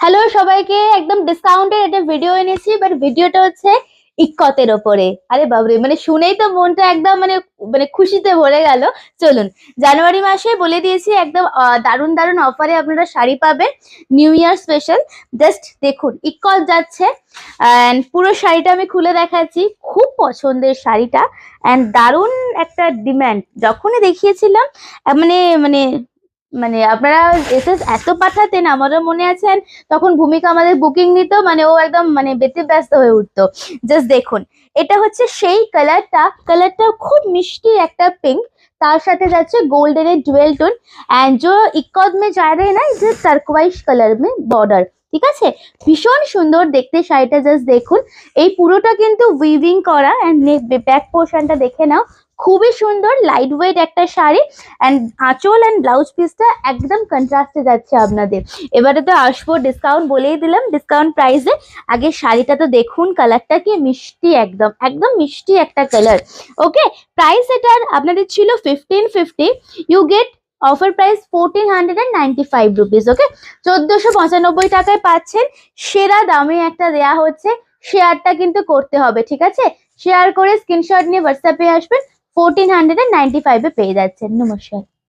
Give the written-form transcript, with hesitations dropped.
Hello সবাইকে, একদম ডিসকাউন্টের একটা ভিডিও এনেছি, বাট ভিডিওটা হচ্ছে ইক্কতের ওপরে। আরে বাবরে, মানে শুনেই তো মনটা একদম মানে মানে খুশিতে ভরে গেল। চলুন, জানুয়ারি মাসে বলে দিয়েছি একদম দারুণ দারুণ অফারে আপনারা শাড়ি পাবেন, নিউ ইয়ার স্পেশাল। জাস্ট দেখুন, ইক্কত যাচ্ছে অ্যান্ড পুরো শাড়িটা আমি খুলে দেখাচ্ছি। খুব পছন্দের শাড়িটা অ্যান্ড দারুণ একটা ডিমান্ড। যখনই দেখিয়েছিলাম মানে মানে মানে আপনারা এসএস এত পাঠাতেন, আমারও মনে আছে। and তখন ভূমিকা আমাদের বুকিং নিত, মানে ও একদম মানে বেঁচে ব্যস্ত হয়ে উঠতো। জাস্ট দেখুন, এটা হচ্ছে সেই কালারটা খুব মিষ্টি একটা পিঙ্ক, তার সাথে যাচ্ছে গোল্ডেনের ডুয়েল টোন। एंड जो इक्कत में जा रहे हैं ना, जो টার্কোয়াইজ কালার में বর্ডার, ঠিক আছে? ভীষণ সুন্দর দেখতে শাড়িটা। জাস্ট দেখুন, এই পুরোটা কিন্তু উইভিং করা এন্ড ব্যাক পোর্শনটা দেখে নাও, খুবই সুন্দর লাইট ওয়েট একটা শাড়ি। এন্ড আঁচল এন্ড ব্লাউজ পিসটা একদম কন্ট্রাস্টে যাচ্ছে আপনাদের। এবারে তো আসবো, ডিসকাউন্ট বলেই দিলাম, ডিসকাউন্ট প্রাইসে। আগে শাড়িটা তো দেখুন, কালারটা কি মিষ্টি, একদম একদম মিষ্টি একটা কালার। ওকে, প্রাইস এটার আপনাদের ছিল 1550, you get offer price 1495 rupees. Okay, 1495 টাকায় পাচ্ছেন। সেরা দামে একটা দেয়া হচ্ছে, শেয়ারটা কিন্তু করতে হবে, ঠিক আছে? শেয়ার করে স্ক্রিনশট নিয়ে হোয়াটসঅ্যাপে আসবেন, 1495 পেয়ে যাচ্ছেন। নমস্কার।